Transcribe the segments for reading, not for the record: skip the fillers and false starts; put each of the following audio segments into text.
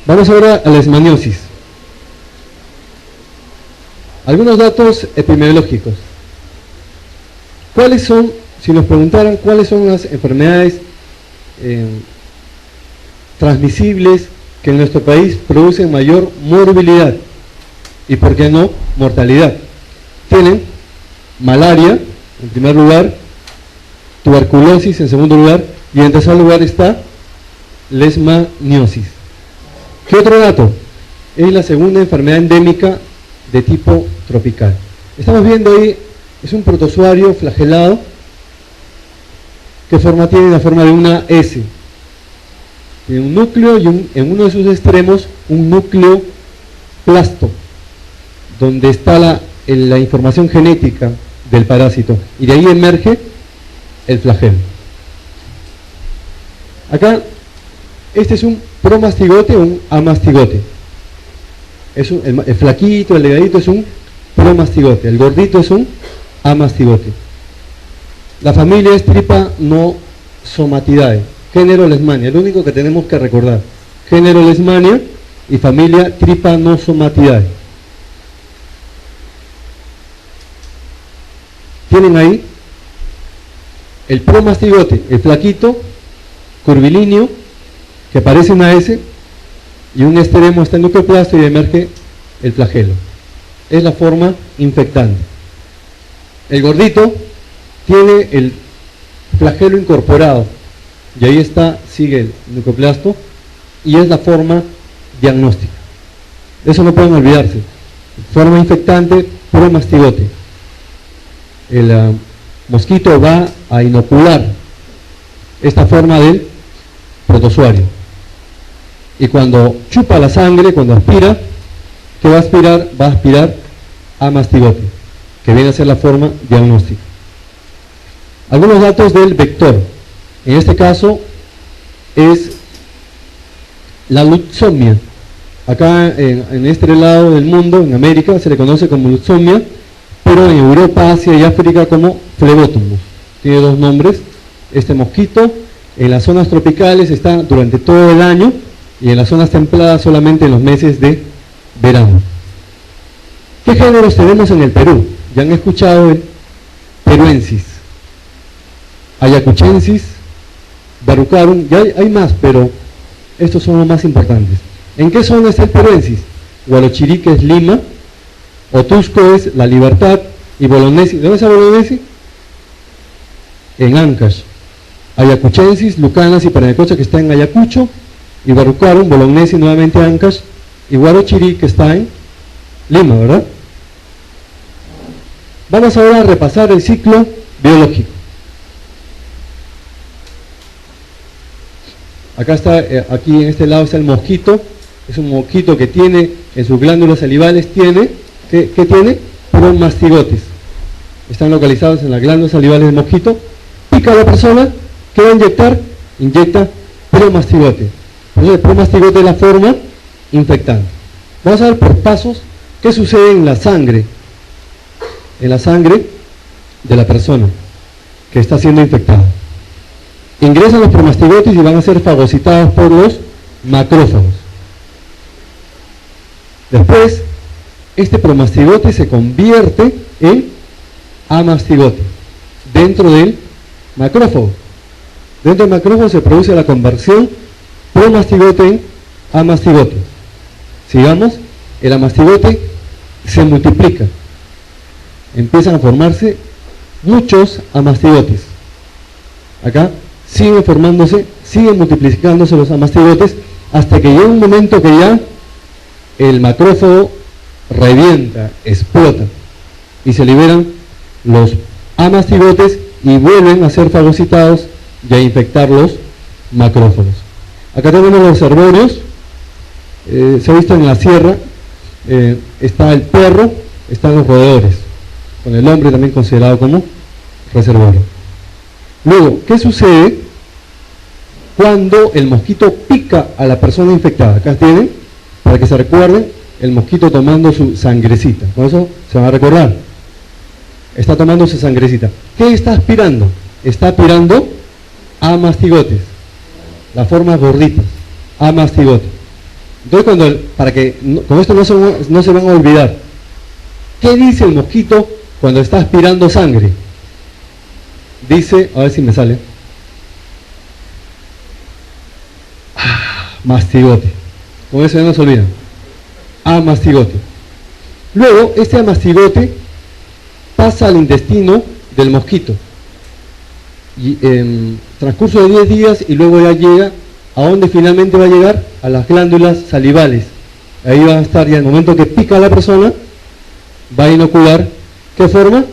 Vamos ahora a la leishmaniosis. Algunos datos epidemiológicos. ¿Cuáles son, si nos preguntaran, cuáles son las enfermedades transmisibles que en nuestro país producen mayor morbilidad y, por qué no, mortalidad? Tienen malaria, en primer lugar, tuberculosis, en segundo lugar, y en tercer lugar está leishmaniosis. ¿Qué otro dato? Es la segunda enfermedad endémica de tipo tropical. Estamos viendo ahí, es un protozoario flagelado. ¿Qué forma tiene? La forma de una S. Tiene un núcleo y en uno de sus extremos un núcleo plasto, donde está la información genética del parásito, y de ahí emerge el flagelo. Acá, este es un promastigote o un amastigote. El flaquito, el delgadito es un promastigote, el gordito es un amastigote. La familia es Trypanosomatidae, género Leishmania, lo único que tenemos que recordar. Género Leishmania y familia Trypanosomatidae. Tienen ahí el promastigote, el flaquito, curvilíneo, que parece una S, y un extremo está en el nucleoplasto y emerge el flagelo. Es la forma infectante. El gordito tiene el flagelo incorporado, y ahí sigue el nucleoplasto, y es la forma diagnóstica. Eso no pueden olvidarse. Forma infectante, promastigote. El mosquito va a inocular esta forma del protozoario. Y cuando chupa la sangre, cuando aspira, ¿qué va a aspirar? Va a aspirar a mastigote, que viene a ser la forma diagnóstica. Algunos datos del vector. En este caso es la lutzomia. Acá en este lado del mundo, en América, se le conoce como lutzomia, pero en Europa, Asia y África como Phlebotomus. Tiene dos nombres. Este mosquito en las zonas tropicales está durante todo el año, y en las zonas templadas solamente en los meses de verano. ¿Qué géneros tenemos en el Perú? Ya han escuchado el peruensis, ayacuchensis, verrucarum, ya hay más, pero estos son los más importantes. ¿En qué zona está el peruensis? Huarochirique es Lima, Otusco es La Libertad, y Bolognesi, ¿dónde está Bolognesi? En Ancash. Ayacuchensis, Lucanas y Paranyacocha, que está en Ayacucho, y Verrucarum, Bolognesi, nuevamente Ancash, y Huarochirí, que está en Lima, ¿verdad? Vamos ahora a repasar el ciclo biológico. Acá está, aquí en este lado está el mosquito. Es un mosquito que tiene en sus glándulas salivales, ¿qué tiene? Promastigotes. Están localizados en las glándulas salivales del mosquito. Pica a la persona, ¿qué va a inyectar? Inyecta promastigote. Entonces el promastigote es la forma infectante. Vamos a ver por pasos qué sucede en la sangre. En la sangre de la persona que está siendo infectada. Ingresan los promastigotes y van a ser fagocitados por los macrófagos. Después, este promastigote se convierte en amastigote dentro del macrófago. Dentro del macrófago se produce la conversión promastigote en amastigote. Sigamos, el amastigote se multiplica. Empiezan a formarse muchos amastigotes. Acá siguen formándose, siguen multiplicándose los amastigotes, hasta que llega un momento que ya el macrófago revienta, explota, y se liberan los amastigotes y vuelven a ser fagocitados y a infectar los macrófagos. Acá tenemos los herborios. Se ha visto en la sierra, está el perro, están los roedores, con el hombre también considerado como reservorio. Luego, ¿qué sucede cuando el mosquito pica a la persona infectada? Acá tienen, para que se recuerden, el mosquito tomando su sangrecita. Con eso se van a recordar. Está tomando su sangrecita. ¿Qué está aspirando? Está aspirando amastigotes. Las formas gorditas. Amastigote. Entonces, con esto no se van a olvidar. ¿Qué dice el mosquito cuando está aspirando sangre? Dice, a ver si me sale, mastigote. Con eso ya no se olvidan. Amastigote. Luego, este amastigote pasa al intestino del mosquito. Y en transcurso de 10 días y luego ya llega a donde finalmente va a llegar, a las glándulas salivales. Ahí va a estar ya, en el momento que pica a la persona, va a inocular, ¿qué forma?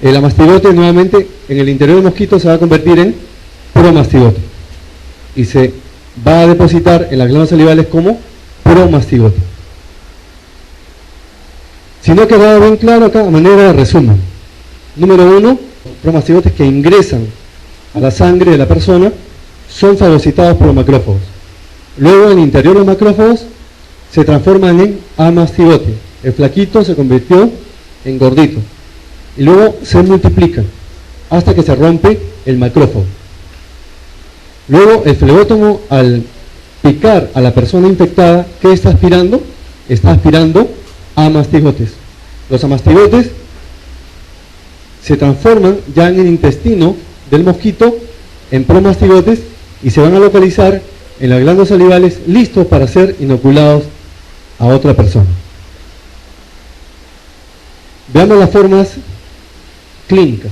El amastigote nuevamente en el interior del mosquito se va a convertir en promastigote y se va a depositar en las glándulas salivales como promastigote. Si no ha quedado bien claro acá, a manera de resumen. Número 1, promastigotes que ingresan a la sangre de la persona son fagocitados por los macrófagos. Luego en el interior de los macrófagos se transforman en amastigote. El flaquito se convirtió en gordito. Y luego se multiplican hasta que se rompe el macrófago. Luego el flebótomo, al picar a la persona infectada, ¿qué está aspirando? Está aspirando amastigotes. Los amastigotes se transforman ya en el intestino del mosquito en promastigotes y se van a localizar en las glándulas salivales listos para ser inoculados a otra persona. Veamos las formas clínicas.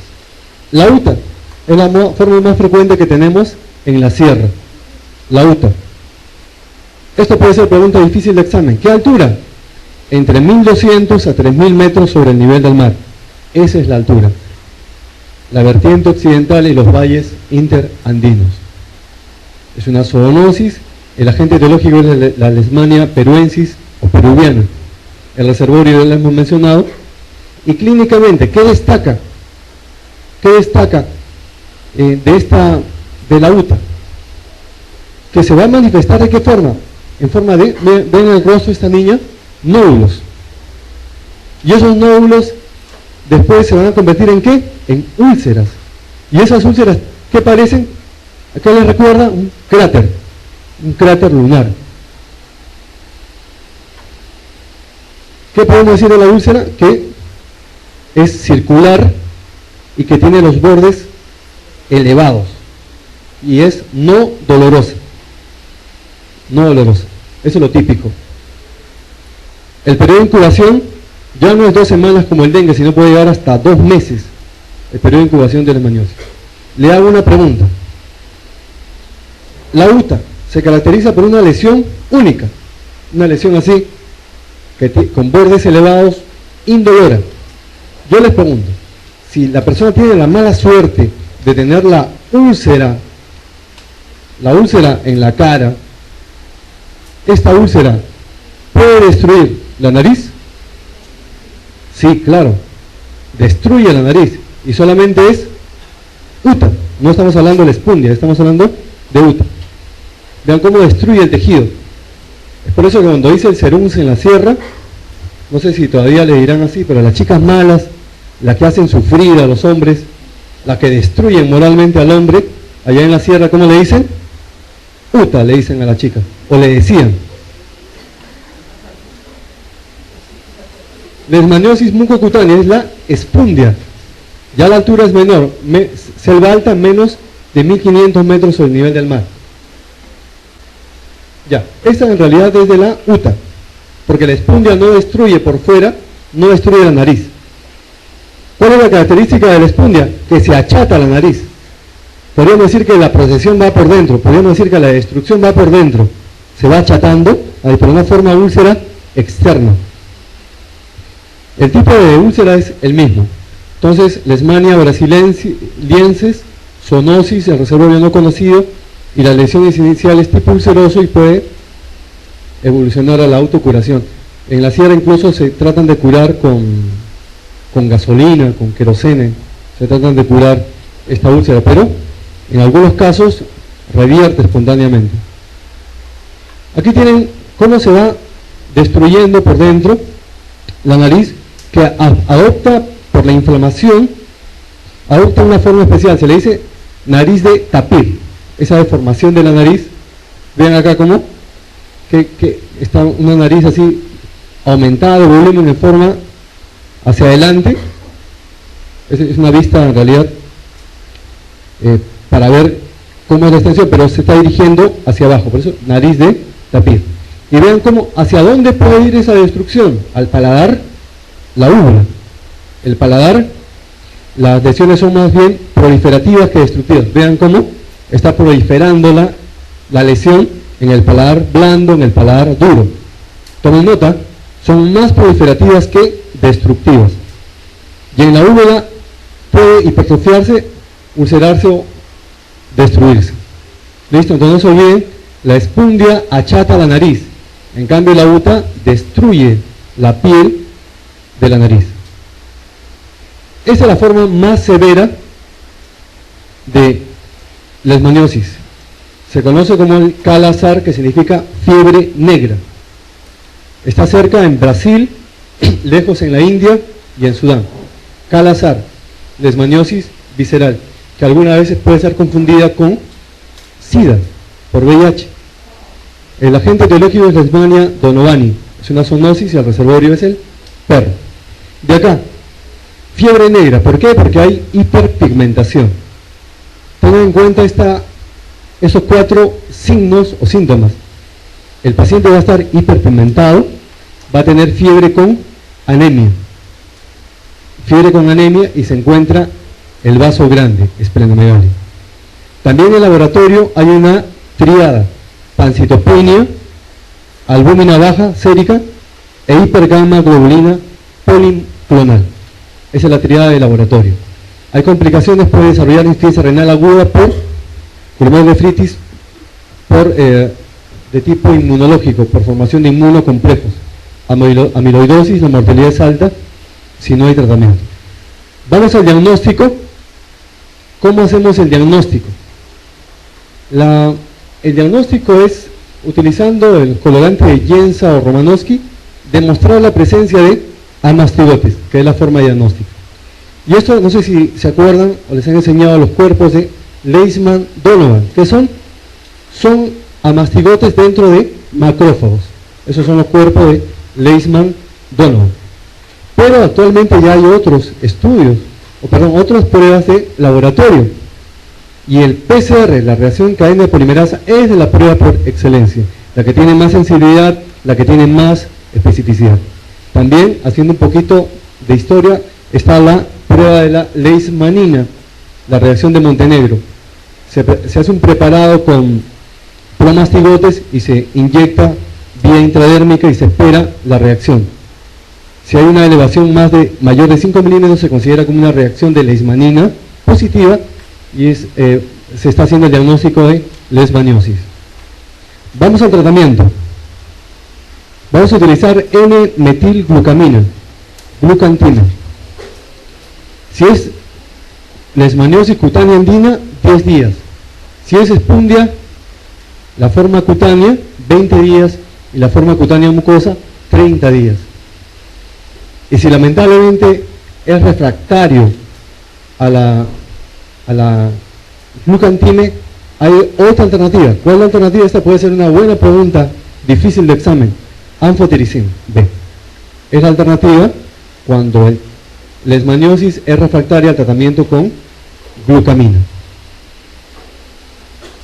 La UTA es la forma más frecuente que tenemos en la sierra. La UTA. Esto puede ser pregunta difícil de examen. ¿Qué altura? Entre 1200 a 3000 metros sobre el nivel del mar. Esa es la altura. La vertiente occidental y los valles interandinos. Es una zoonosis. El agente etiológico es la Leishmania peruensis o peruviana. El reservorio ya lo hemos mencionado. Y clínicamente, ¿qué destaca? ¿Qué destaca de la UTA? Que se va a manifestar ¿de qué forma? En forma de, ven en el rostro de esta niña, nódulos. Y esos nódulos después se van a convertir en ¿qué? En úlceras. Y esas úlceras, ¿qué parecen? Acá les recuerda un cráter lunar. ¿Qué podemos decir de la úlcera? Que es circular y que tiene los bordes elevados y es no dolorosa. No dolorosa. Eso es lo típico. El periodo de incubación ya no es 2 semanas como el dengue, sino puede llegar hasta 2 meses. El periodo de incubación de la leishmaniasis. Le hago una pregunta. La UTA se caracteriza por una lesión única. Una lesión así, con bordes elevados, indolora. Yo les pregunto, si la persona tiene la mala suerte de tener la úlcera en la cara, ¿esta úlcera puede destruir la nariz? Sí, claro, destruye la nariz y solamente es UTA, no estamos hablando de la espundia, estamos hablando de UTA. Vean cómo destruye el tejido. Es por eso que cuando dice el serunce en la sierra, no sé si todavía le dirán así, pero las chicas malas, las que hacen sufrir a los hombres, las que destruyen moralmente al hombre, allá en la sierra, ¿cómo le dicen? UTA le dicen a la chica, o le decían. Leishmaniosis mucocutánea es la espundia, ya la altura es menor, selva alta menos de 1500 metros sobre el nivel del mar. Ya, esta en realidad es de la UTA, porque la espundia no destruye por fuera, no destruye la nariz. ¿Cuál es la característica de la espundia? Que se achata la nariz. Podríamos decir que la procesión va por dentro, podríamos decir que la destrucción va por dentro, se va achatando por una forma úlcera externa. El tipo de úlcera es el mismo. Entonces, Leishmania brasiliensis, zoonosis, el reservorio no conocido, y la lesión inicial es tipo ulceroso y puede evolucionar a la autocuración. En la sierra incluso se tratan de curar con gasolina, con querosene, se tratan de curar esta úlcera, pero en algunos casos revierte espontáneamente. Aquí tienen cómo se va destruyendo por dentro la nariz, que adopta por la inflamación, adopta una forma especial, se le dice nariz de tapir. Esa deformación de la nariz Vean acá cómo que está una nariz así aumentada de volumen en forma hacia adelante. Es una vista en realidad para ver cómo es la extensión, pero se está dirigiendo hacia abajo, por eso nariz de tapir. Y vean cómo, hacia dónde puede ir esa destrucción, al paladar, la úvula. El paladar, las lesiones son más bien proliferativas que destructivas. Vean cómo está proliferando la lesión en el paladar blando, en el paladar duro. Tomen nota, son más proliferativas que destructivas. Y en la úvula puede hipertrofiarse, ulcerarse o destruirse. ¿Listo? Entonces no se olviden, la espundia achata la nariz. En cambio la uta destruye la piel de la nariz. Esa es la forma más severa de leishmaniosis. Se conoce como el Kala-Azar, que significa fiebre negra. Está cerca en Brasil, lejos en la India y en Sudán. Kala-Azar, leishmaniosis visceral, que algunas veces puede ser confundida con SIDA, por VIH. El agente etiológico es Leishmania donovani, es una zoonosis y el reservorio es el perro. De acá, fiebre negra, ¿por qué? Porque hay hiperpigmentación. Tengan en cuenta esos 4 signos o síntomas. El paciente va a estar hiperpigmentado, va a tener fiebre con anemia. Fiebre con anemia y se encuentra el vaso grande, esplenomegalia. También en el laboratorio hay una triada: pancitopenia, albúmina baja sérica e hipergamma globulina policlonal. Esa es la triada de laboratorio. Hay complicaciones, puede desarrollar insuficiencia renal aguda por glomerulonefritis de tipo inmunológico, por formación de inmunocomplejos. Amiloidosis, la mortalidad es alta si no hay tratamiento. Vamos al diagnóstico. ¿Cómo hacemos el diagnóstico? El diagnóstico es, utilizando el colorante de Jensa o Romanowski, demostrar la presencia de amastigotes, que es la forma de diagnóstico. Y esto, no sé si se acuerdan o les han enseñado los cuerpos de Leishman-Donovan, que son amastigotes dentro de macrófagos. Esos son los cuerpos de Leishman-Donovan. Pero actualmente ya hay otros estudios, otras pruebas de laboratorio. Y el PCR, la reacción en cadena de polimerasa, es de la prueba por excelencia, la que tiene más sensibilidad, la que tiene más especificidad. También, haciendo un poquito de historia, está la prueba de la leishmanina, la reacción de Montenegro. Se hace un preparado con promastigotes y se inyecta vía intradérmica y se espera la reacción. Si hay una elevación mayor de 5 milímetros, se considera como una reacción de leishmanina positiva y se está haciendo el diagnóstico de leishmaniosis. Vamos al tratamiento. Vamos a utilizar N-metilglucamina, glucantina. Si es leishmaniosis cutánea andina, 10 días. Si es espundia, la forma cutánea, 20 días, y la forma cutánea mucosa, 30 días. Y si lamentablemente es refractario a la glucantime, hay otra alternativa. ¿Cuál es la alternativa? Esta puede ser una buena pregunta, difícil de examen. Anfotericin B. Es la alternativa cuando el leishmaniosis es refractaria al tratamiento con glucamina.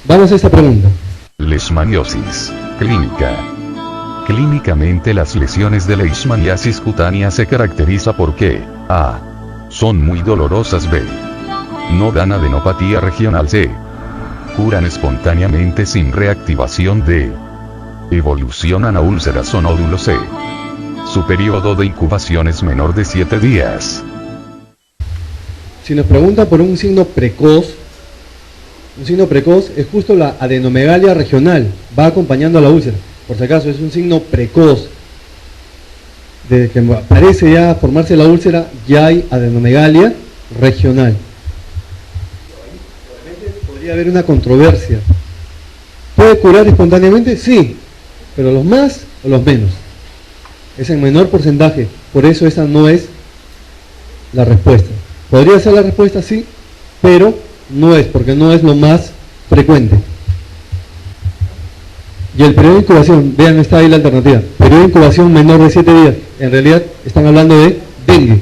Vamos a esta pregunta. Leishmaniosis clínica. Clínicamente, las lesiones de leishmaniasis cutánea se caracteriza por que a. Son muy dolorosas. B. No dan adenopatía regional. C. Curan espontáneamente sin reactivación. D. Evolucionan a úlceras o nódulos. C. Su periodo de incubación es menor de 7 días. Si nos pregunta por un signo precoz es justo la adenomegalia regional, va acompañando a la úlcera. Por si acaso, es un signo precoz. Desde que parece ya formarse la úlcera, ya hay adenomegalia regional. Obviamente podría haber una controversia. ¿Puede curar espontáneamente? Sí, pero los más o los menos. Es en menor porcentaje, por eso esa no es la respuesta. Podría ser la respuesta, sí, pero no es, porque no es lo más frecuente. Y el periodo de incubación, vean, está ahí la alternativa, periodo de incubación menor de 7 días, en realidad están hablando de dengue.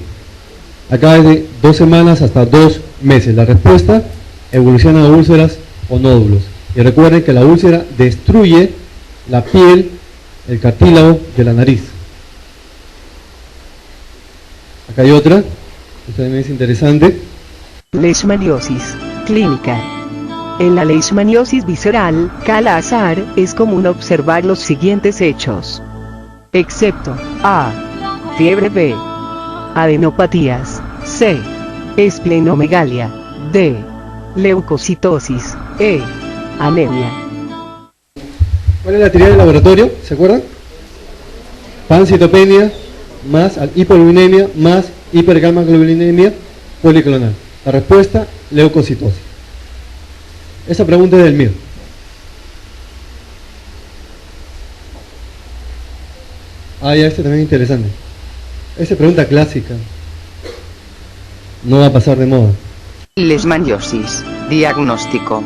Acá es de 2 semanas hasta 2 meses. La respuesta evoluciona a úlceras o nódulos. Y recuerden que la úlcera destruye la piel, el cartílago de la nariz. Acá hay otra, esta también es interesante. Leishmaniosis clínica. En la leishmaniosis visceral, Kala-Azar, es común observar los siguientes hechos. Excepto A. Fiebre. B. Adenopatías. C. Esplenomegalia. D. Leucocitosis. E. Anemia. ¿Cuál es la teoría del laboratorio? ¿Se acuerdan? Pancitopenia más hipolinemia más hipergamaglobulinemia policlonal. La respuesta, leucocitosis. Esa pregunta es del mío. Ah, ya, este también es interesante. Esa pregunta clásica. No va a pasar de moda. Leishmaniosis. Diagnóstico.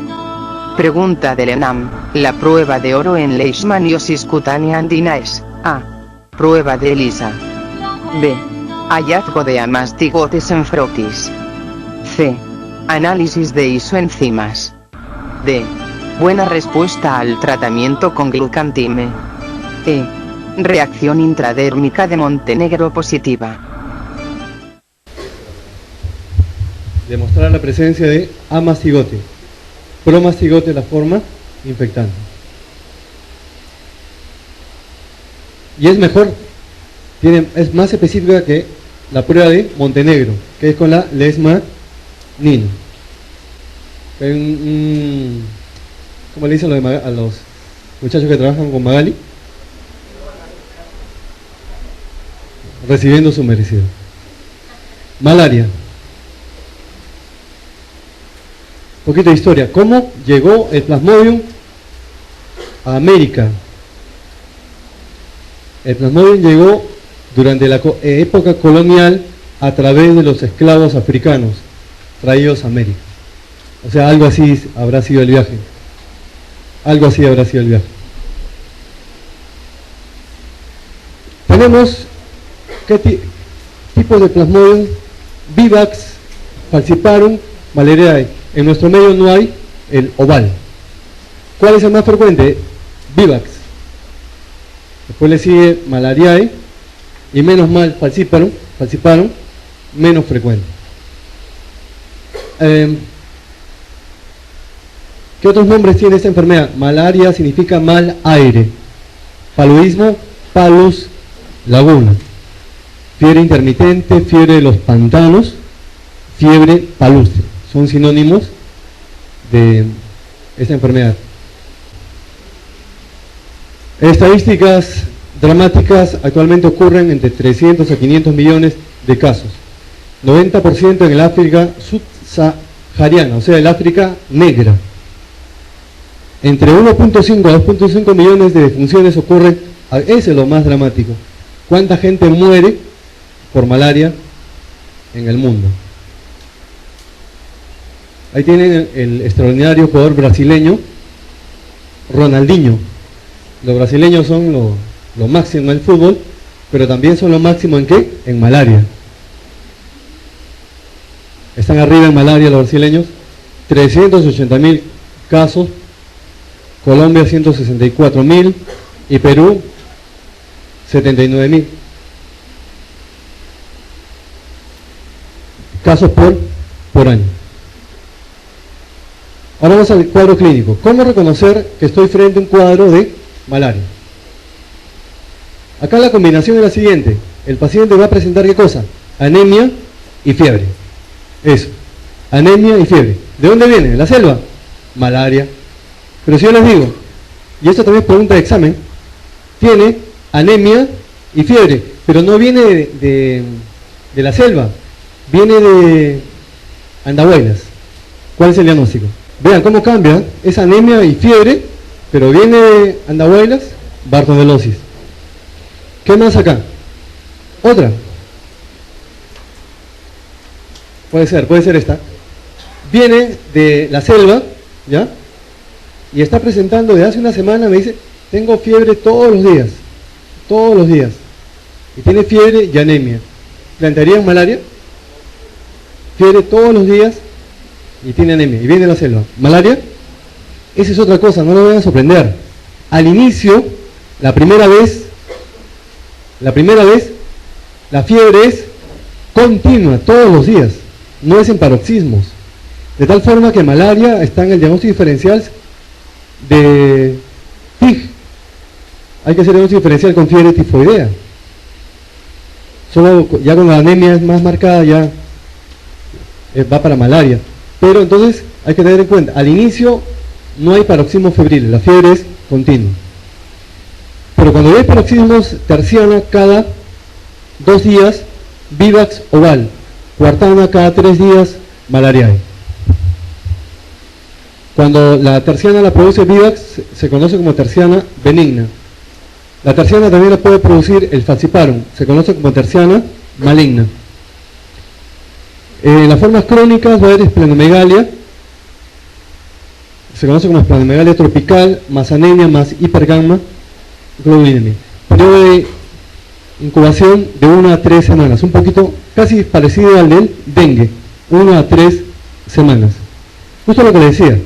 Pregunta del ENAM. La prueba de oro en leishmaniosis cutánea andina es: A. Prueba de ELISA. B. Hallazgo de amastigotes en frotis. C. Análisis de isoenzimas. D. Buena respuesta al tratamiento con glucantime. E. Reacción intradérmica de Montenegro positiva. Demostrar la presencia de amastigote. Promastigote es la forma infectante. Y es mejor, es más específica que la prueba de Montenegro, que es con la leishmanina. ¿Cómo le dicen a los muchachos que trabajan con Magali? Recibiendo su merecido. Malaria. Un poquito de historia. ¿Cómo llegó el Plasmodium a América? El Plasmodium llegó durante la época colonial a través de los esclavos africanos traídos a América. O sea, algo así habrá sido el viaje. Algo así habrá sido el viaje. Tenemos ¿qué tipos de Plasmodium? Vivax, Falciparum, Malariae. En nuestro medio no hay el oval. ¿Cuál es el más frecuente? Vivax. Después le sigue Malariae y menos mal Falciparum, menos frecuente. ¿Qué otros nombres tiene esta enfermedad? Malaria significa mal aire. Paludismo, palus, laguna. Fiebre intermitente, fiebre de los pantanos, fiebre palustre. Son sinónimos de esta enfermedad. Estadísticas dramáticas: actualmente ocurren entre 300 a 500 millones de casos. 90% en el África subsahariana, o sea, el África negra. Entre 1.5 a 2.5 millones de defunciones ocurren. Ese es lo más dramático. ¿Cuánta gente muere por malaria en el mundo? Ahí tienen el extraordinario jugador brasileño, Ronaldinho. Los brasileños son lo máximo en el fútbol, pero también son lo máximo ¿en qué? En malaria. Están arriba en malaria los brasileños. 380.000 casos, Colombia 164.000 y Perú 79.000 casos por año. Ahora vamos al cuadro clínico. ¿Cómo reconocer que estoy frente a un cuadro de malaria? Acá la combinación es la siguiente. El paciente va a presentar ¿qué cosa? Anemia y fiebre. Eso. Anemia y fiebre. ¿De dónde viene? ¿De la selva? Malaria. Pero si yo les digo, y esto también es pregunta de examen, tiene anemia y fiebre, pero no viene de la selva, viene de Andahuaylas. ¿Cuál es el diagnóstico? Vean cómo cambia, es anemia y fiebre, pero viene de Andahuaylas, bartonellosis. ¿Qué más acá? Otra. Puede ser esta. Viene de la selva, ¿ya? Y está presentando de hace una semana, me dice, tengo fiebre todos los días, y tiene fiebre y anemia, ¿plantearían malaria? Fiebre todos los días y tiene anemia, y viene de la selva. ¿Malaria? Esa es otra cosa, no lo vayan a sorprender. Al inicio, la primera vez, la fiebre es continua, todos los días, no es en paroxismos. De tal forma que malaria está en el diagnóstico diferencial de TIG. Hay que hacer diagnóstico diferencial con fiebre tifoidea. Solo ya con la anemia es más marcada, ya va para malaria. Pero entonces hay que tener en cuenta, al inicio no hay paroxismo febril, la fiebre es continua. Pero cuando hay paroxismos terciana cada 2 días, vivax oval, cuartana cada 3 días, malariae. Cuando la terciana la produce vivax, se conoce como terciana benigna. La terciana también la puede producir el falciparum, se conoce como terciana maligna. En las formas crónicas va a haber esplenomegalia, se conoce como esplenomegalia tropical, más anemia, más hipergamma, globulinemia. Periodo de incubación de 1 a 3 semanas, un poquito casi parecido al del dengue, 1 a 3 semanas. Justo lo que le decía,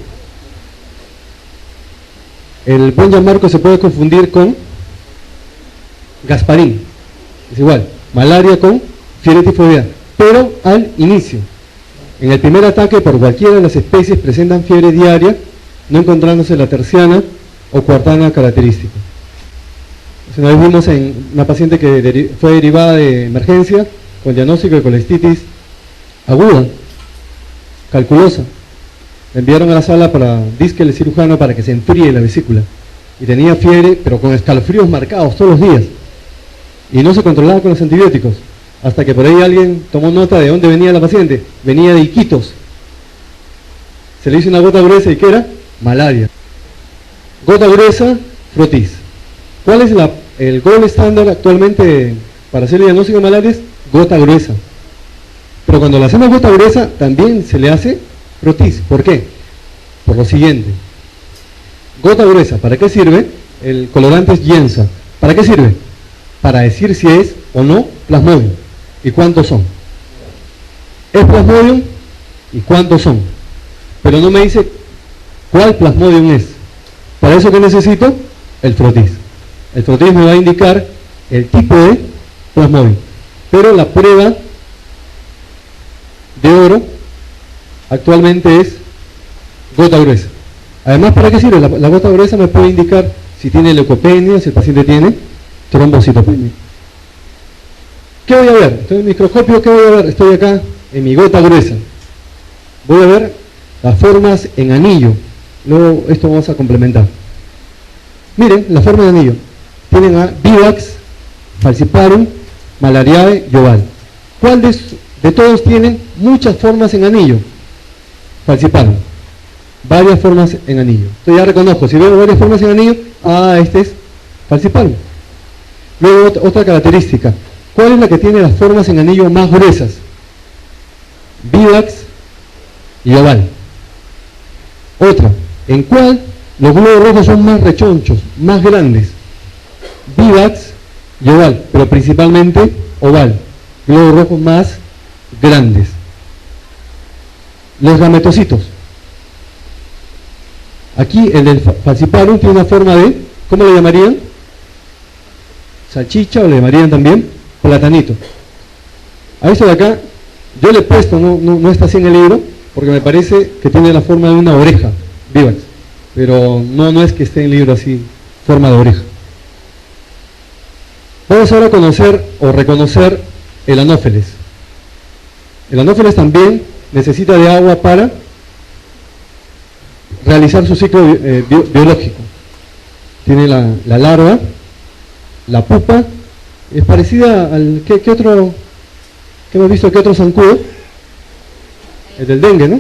el buen Gianmarco se puede confundir con Gasparín, es igual, malaria con fiebre tifoidea, pero al inicio. En el primer ataque, por cualquiera de las especies presentan fiebre diaria, no encontrándose la terciana o cuartana característica. Una vez vimos en una paciente que fue derivada de emergencia con diagnóstico de colestitis aguda, calculosa. La enviaron a la sala para disque el cirujano para que se enfríe la vesícula. Y tenía fiebre, pero con escalofríos marcados todos los días. Y no se controlaba con los antibióticos. Hasta que por ahí alguien tomó nota de dónde venía la paciente. Venía de Iquitos. Se le hizo una gota gruesa y ¿qué era? Malaria. Gota gruesa, frotis. ¿Cuál es el gold estándar actualmente para hacer el diagnóstico de malaria? Es gota gruesa. Pero cuando le hacemos gota gruesa, también se le hace frotis. ¿Por qué? Por lo siguiente. Gota gruesa, ¿para qué sirve? El colorante es Gienza. ¿Para qué sirve? Para decir si es o no plasmodium. ¿Y cuántos son? Es plasmodium y cuántos son. Pero no me dice cuál plasmodium es. Para eso, ¿qué necesito? El frotis. El frotis me va a indicar el tipo de plasmodium. Pero la prueba de oro actualmente es gota gruesa. Además, ¿para qué sirve? La gota gruesa me puede indicar si tiene leucopenia, si el paciente tiene trombocitopenia. ¿Qué voy a ver? Entonces, en el microscopio, ¿qué voy a ver? Estoy acá en mi gota gruesa. Voy a ver las formas en anillo. Luego esto vamos a complementar. Miren, la forma de anillo. Tienen a vivax, falciparum, malariae y oval. ¿Cuál de todos tienen muchas formas en anillo? Falciparum. Varias formas en anillo. Entonces ya reconozco, si veo varias formas en anillo, este es falciparum. Luego otra característica. ¿Cuál es la que tiene las formas en anillo más gruesas? Vivax y oval. Otra. ¿En cuál los globos rojos son más rechonchos, más grandes? Vivax y oval, pero principalmente oval. Globos rojos más grandes. Los gametocitos. Aquí el del falciparum tiene una forma de, ¿cómo le llamarían? Salchicha, o le llamarían también platanito. A esto de acá, yo le he puesto, no está así en el libro, porque me parece que tiene la forma de una oreja, vivax. Pero no es que esté en el libro así, forma de oreja. Vamos ahora a conocer o reconocer el anófeles. El anófeles también necesita de agua para realizar su ciclo biológico. Tiene la larva, la pupa, es parecida al ¿qué otro que hemos visto? ¿Qué otro zancudo? El del dengue, ¿no?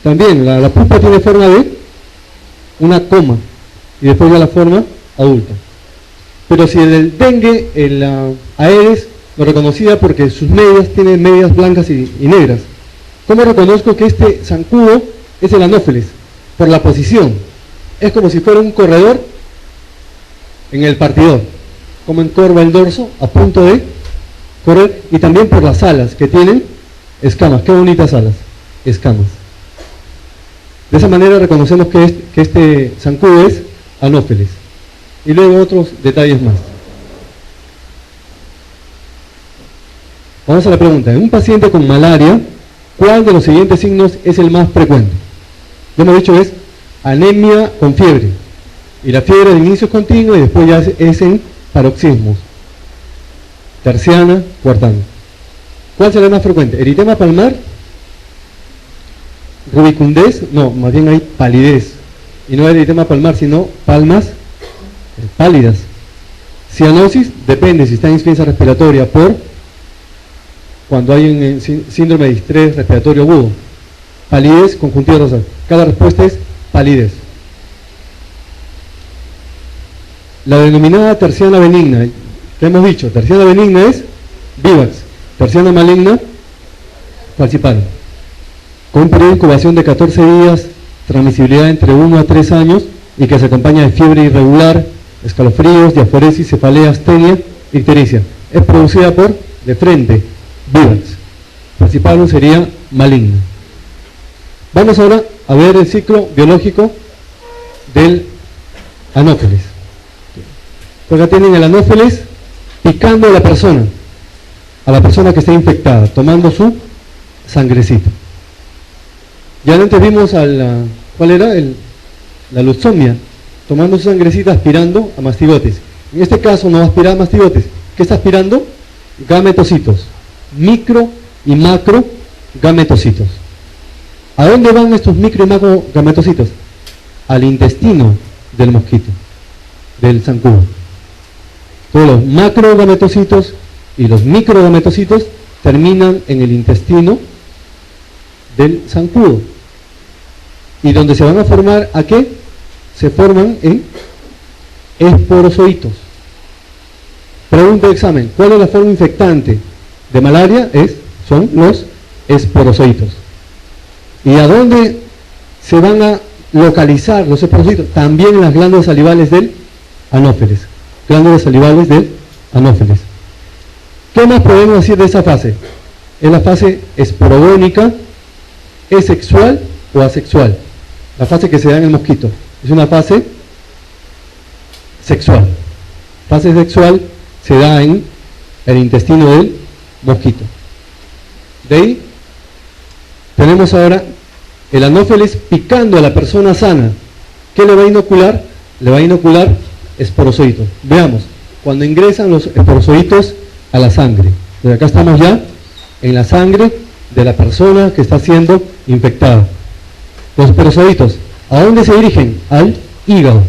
También la pupa tiene forma de una coma y después ya la forma adulta. Pero si el del dengue, el Aedes lo reconocía porque sus medias tienen medias blancas y negras. ¿Cómo reconozco que este zancudo es el anófeles? Por la posición. Es como si fuera un corredor en el partidor, como encorva el dorso a punto de correr, y también por las alas que tienen escamas. Qué bonitas alas, escamas. De esa manera reconocemos que este zancudo es Anopheles. Y luego otros detalles más. Vamos a la pregunta. En un paciente con malaria, ¿cuál de los siguientes signos es el más frecuente? Ya hemos dicho que es anemia con fiebre. Y la fiebre de inicio es continua y después ya es en paroxismos. Terciana, cuartana. ¿Cuál será el más frecuente? ¿Eritema palmar? ¿Rubicundez? No, más bien hay palidez. Y no eritema palmar, sino palmas pálidas. Cianosis, depende si está en insuficiencia respiratoria por cuando hay un síndrome de estrés respiratorio agudo. Palidez, conjuntiva rosada. Cada respuesta es palidez. La denominada terciana benigna, que hemos dicho, terciana benigna es vivax, terciana maligna, falciparum. Con un periodo de incubación de 14 días, transmisibilidad entre 1 a 3 años y que se acompaña de fiebre irregular, escalofríos, diaforesis, cefalea, astenia, ictericia. Es producida por, de frente, vivax. Falciparum sería maligna. Vamos ahora a ver el ciclo biológico del Anopheles. Acá tienen el Anopheles picando a la persona que está infectada, tomando su sangrecita. Ya antes vimos ¿cuál era? La luxomia, tomando su sangrecita, aspirando a mastigotes. En este caso no va a aspirar a mastigotes. ¿Qué está aspirando? Gametocitos, micro y macro gametocitos. ¿A dónde van estos micro y macro gametocitos? Al intestino del mosquito, del zancudo. Todos los macrogametocitos y los microgametocitos terminan en el intestino del zancudo. ¿Y donde se van a formar a qué? Se forman en esporozoitos. Pregunta de examen, ¿cuál es la forma infectante de malaria? Son los esporozoitos. ¿Y a dónde se van a localizar los esporozoitos? También en las glándulas salivales del Anopheles. Glándulas salivales del Anopheles. ¿Qué más podemos decir de esa fase? Es la fase esporogónica, ¿es sexual o asexual? La fase que se da en el mosquito. Es una fase sexual. Fase sexual se da en el intestino del mosquito. De ahí tenemos ahora el Anopheles picando a la persona sana. ¿Qué le va a inocular? Le va a inocular esporozoitos. Veamos, cuando ingresan los esporozoitos a la sangre. Desde acá estamos ya en la sangre de la persona que está siendo infectada. Los esporozoitos, ¿a dónde se dirigen? Al hígado.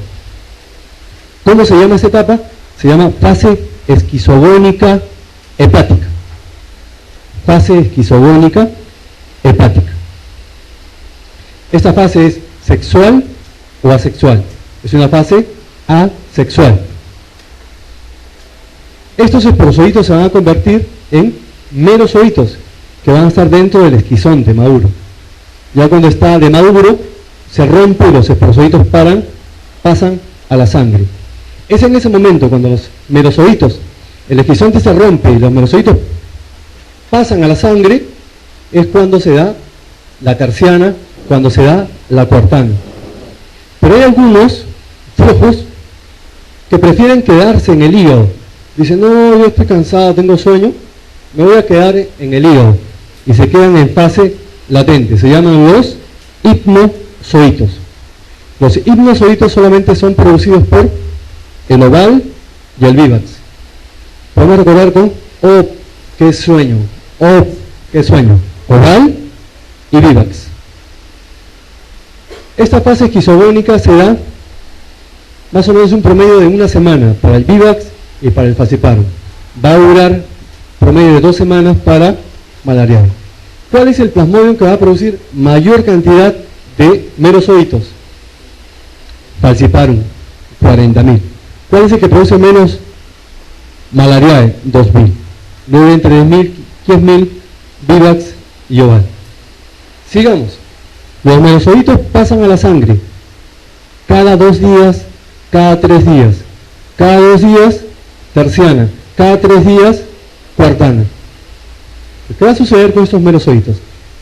¿Cómo se llama esta etapa? Se llama fase esquizogónica hepática. Fase esquizogónica hepática. Esta fase es sexual o asexual. Es una fase asexual. Estos esporozoitos se van a convertir en merozoitos que van a estar dentro del esquizonte maduro. Ya cuando está de maduro se rompe y los esporozoitos pasan a la sangre. Es en ese momento cuando los merozoitos, el esquizonte se rompe y los merozoitos pasan a la sangre, es cuando se da la terciana, cuando se da la cuartana. Pero hay algunos flojos que prefieren quedarse en el hígado. Dicen, no, yo estoy cansado, tengo sueño, me voy a quedar en el hígado. Y se quedan en fase latente. Se llaman los hipnozoitos. Los hipnozoitos solamente son producidos por el oval y el vivax. Vamos a recordar con qué sueño, qué sueño, oval y vivax. Esta fase esquizogónica se da más o menos un promedio de 1 semana para el vivax y para el falciparum. Va a durar promedio de 2 semanas para malarial. ¿Cuál es el plasmodium que va a producir mayor cantidad de merozoitos? Falciparum, 40.000. ¿Cuál es el que produce menos malariae? 2.000. Luego entre 10.000, 15.000, vivax y oval. Sigamos. Los merozoitos pasan a la sangre cada 2 días, cada 3 días, Cada 2 días, terciana. Cada 3 días, cuartana. ¿Qué va a suceder con estos merozoitos?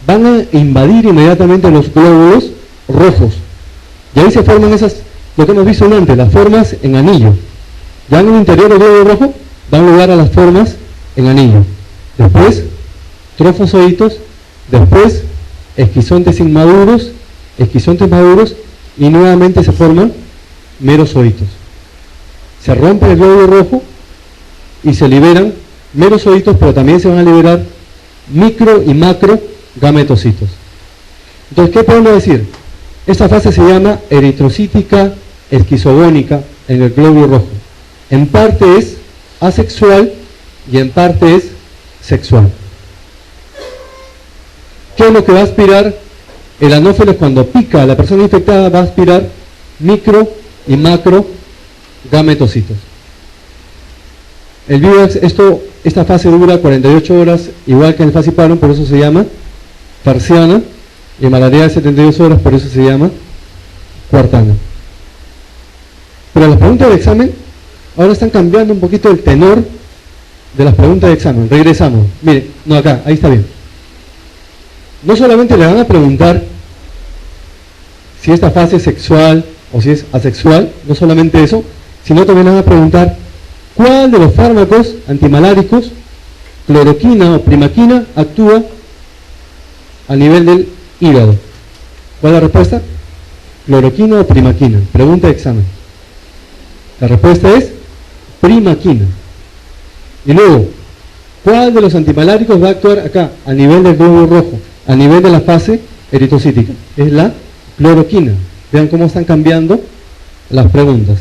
Van a invadir inmediatamente los glóbulos rojos. Y ahí se forman esas, lo que hemos visto antes, las formas en anillo. Ya en el interior del glóbulo rojo dan lugar a las formas en anillo. Después, trofozoitos. Después, esquizontes inmaduros, esquizontes maduros, y nuevamente se forman merozoitos. Se rompe el glóbulo rojo y se liberan merozoitos, pero también se van a liberar micro y macro gametocitos. Entonces, ¿qué podemos decir? Esta fase se llama eritrocítica esquizogónica en el glóbulo rojo. En parte es asexual y en parte es sexual. ¿Qué es lo que va a aspirar el anófeles cuando pica a la persona infectada? Va a aspirar micro y macro gametocitos. El VIVAX, esta fase dura 48 horas, igual que en el falciparum, por eso se llama terciana, y en malaria de 72 horas, por eso se llama cuartana. Pero las preguntas de examen ahora están cambiando un poquito el tenor de las preguntas de examen. Regresamos. Mire, no acá, ahí está bien. No solamente le van a preguntar si esta fase es sexual o si es asexual, no solamente eso, sino también van a preguntar cuál de los fármacos antimaláricos, cloroquina o primaquina, actúa a nivel del hígado. ¿Cuál es la respuesta? Cloroquina o primaquina. Pregunta de examen. La respuesta es primaquina. Y luego, ¿cuál de los antimaláricos va a actuar acá, a nivel del glóbulo rojo, a nivel de la fase eritrocítica? Es la cloroquina. Vean cómo están cambiando las preguntas.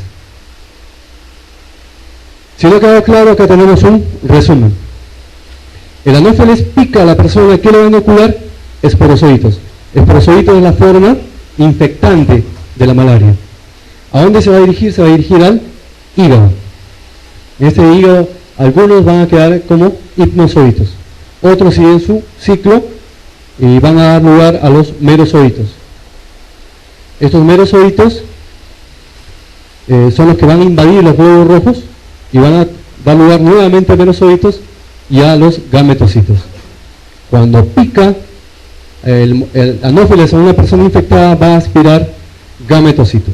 Si no ha quedado claro, acá tenemos un resumen. El anófeles pica a la persona. ¿Qué le va a inocular? Esporozoitos. Esporozoitos es la forma infectante de la malaria. ¿A dónde se va a dirigir? Se va a dirigir al hígado. En este hígado, algunos van a quedar como hipnozoitos. Otros siguen su ciclo y van a dar lugar a los merozoitos. Estos merozoitos son los que van a invadir los glóbulos rojos y van a dar lugar nuevamente a merozoitos y a los gametocitos. Cuando pica el anófeles a una persona infectada, va a aspirar gametocitos.